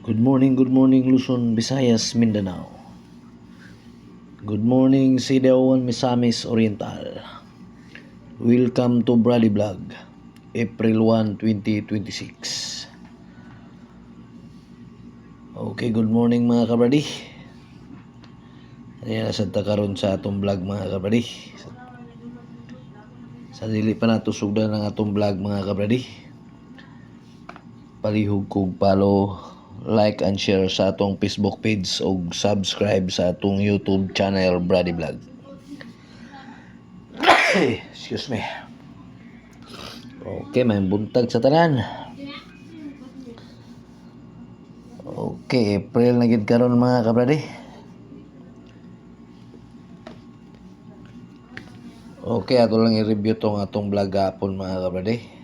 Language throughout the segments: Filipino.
Good morning Luzon, Visayas, Mindanao. Good morning Sideoan, Misamis Oriental. Welcome to Brady Vlog, April 1, 2026. Okay, good morning mga kabradi. Ayan, sadta karon sa atong vlog mga kabradi. Sa dili pa nato sugdan ang atong vlog mga kabradi. Palihog kog follow, like and share sa atong Facebook page o subscribe sa atong YouTube channel Brady Vlog. Excuse me. Okay, may buntag sa tanan. Okay, April na gid karon mga kabradi. Okay, ato lang i-review tong atong vlog hapon mga kabradi.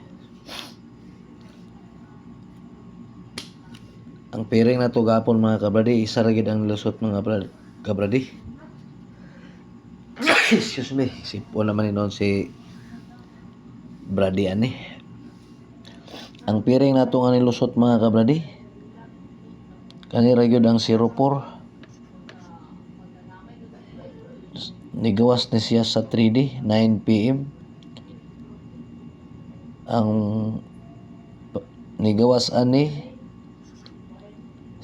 Ang piring na to gapon mga kabradi, isa ra gid ang lusot mga kabradi. Excuse me, sipo naman ni noon si Brady ani. Ang piring na to nga nilusot mga kabradi, kanira gyud ang 04. Nigawas na siya sa 3D 9 PM. Ang nigawas ani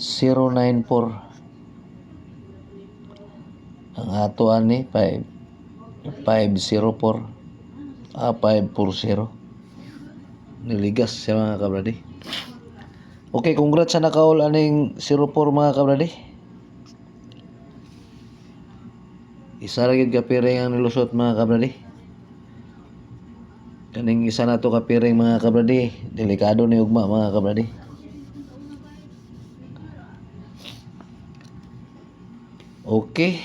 094. Ang ato ani 504 540. Niligas siya mga kabradi. Okay, congrats sa nakaul aning 04 mga kabradi. Isa ra gid ka piring ang nilusot mga kabradi. Kaning isa na to ka piring mga kabradi, delikado ni ugma mga kabradi. Okay.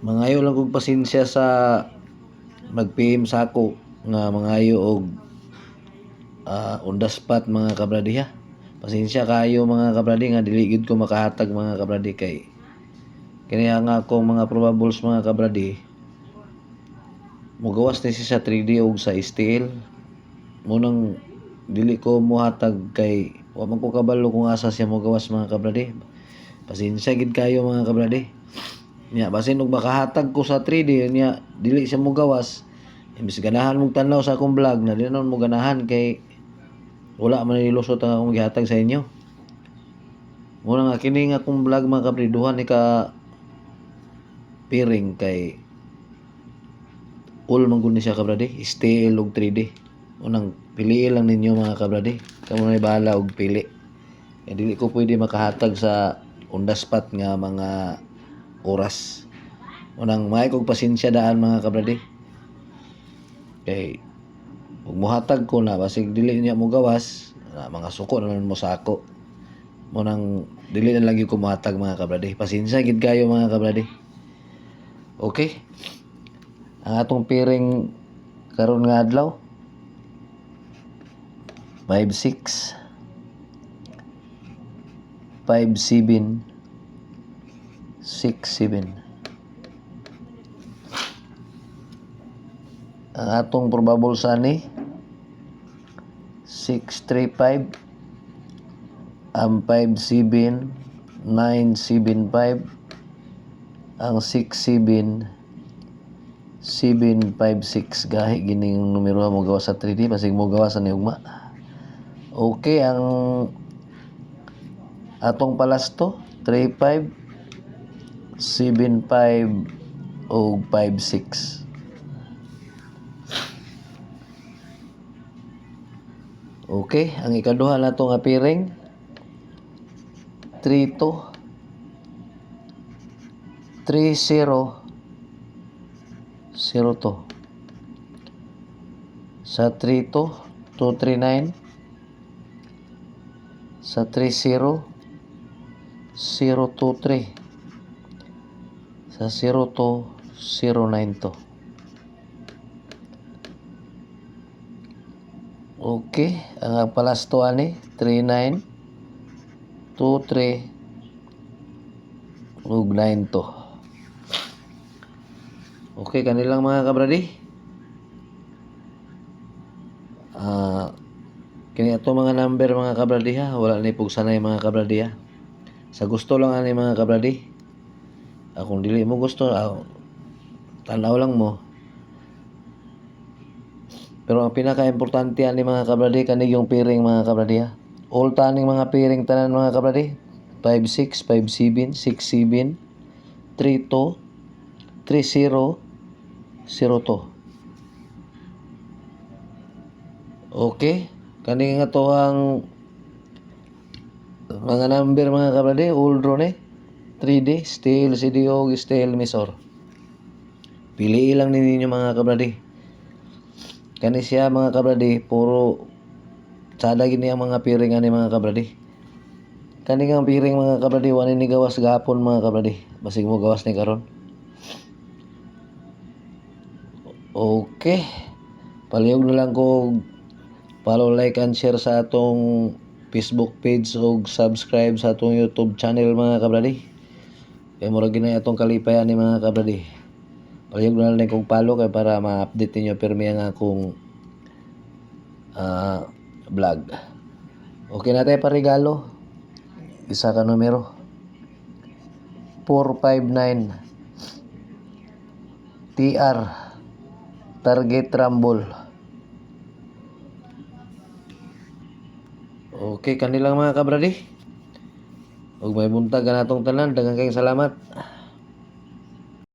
Mangayo lang kog pasensya sa mag-PM sa ako nga mangayo og on the spot mga kabradi ha. Pasensya kayo mga kabradi nga dili gid ko makahatag mga kabradi kay kini nga akong mga probables mga kabradi. Mugawas ni siya sa 3D og sa STL. Munang dili ko mohatag kay wa man ko kabalo kung asa siya mogawas mga kabradi. Pasensya gid kayo mga kabradi. Nya basin og makahatag ko sa 3D nya dili siya mogawas. Imbis ganahan mong tanaw sa akong vlog na di na mo ganahan kay wala man nilusot ang akong gihatag sa inyo. Muna nga kini nga akong vlog mga kabradi duha ni ka piring kay all man gud ni siya kabradi, STL og 3D. Unang piliin lang ninyo mga kabradi. Kamo na bahala og pili. Kaya dili ko pwede makahatag sa on the spot nga mga oras. Unang may kog pasensya daan mga kabradi. Kay ug mohatag ko na basig dili niya mo gawas, mga suko naman mo sa ako. Munang dili na lagi ko mohatag mga kabradi. Pasensya gid kayo mga kabradi. Okay? Ang atong piring karon nga adlaw 56 57 67. Ang atong probable sani 635. Ang 57 975. Ang 67 756 gahi gining numero mo gawa sa 3D basig mo gawa sa niugma. Okay, ang atong palasto 35 75 o 56. Okay, ang ikaduha nato nga piring 32 30 02. Sa 32 239. Sa 30 023. Sa 02 092. Okay, ang palasto ani 39 23 ug 92. Okay, kanilang mga kabradi. Kini ato mga number mga kabradi ha, wala ni pugsanay mga kabradi ha. Sa gusto lang ani mga kabradi. Kung dili mo gusto, tanaw lang mo. Pero ang pinaka-importante ani mga kabradi kani yung piring mga kabradi ha. All taning mga piring tanan mga kabradi. 56, 57, 67, 32, 30, 02. Okay, kani nga to ang mga number mga kabradi, old ron 3D, steel CDO, steel misor. Pili lang ninyo mga kabradi. Kani siya mga kabradi, puro sada gini ang mga piring ani mga kabradi. Kani nga piring mga kabradi, wala ni gawas gahapon mga kabradi. Basig mo gawas ni karon. Okay. Palihog na lang ko follow, like, and share sa atong Facebook page o subscribe sa atong YouTube channel mga kabradi. Kaya mura ginay atong kalipayan ni mga kabradi. Palihog na lang kong follow kay para ma-update ninyo pirmi ang akong vlog. Okay na tayo parigalo. Isa ka numero. 459 TR Target Rumble. Okay, kanilang mga kabradi. Ug may buntag kanatong tanan, daghang kayong salamat.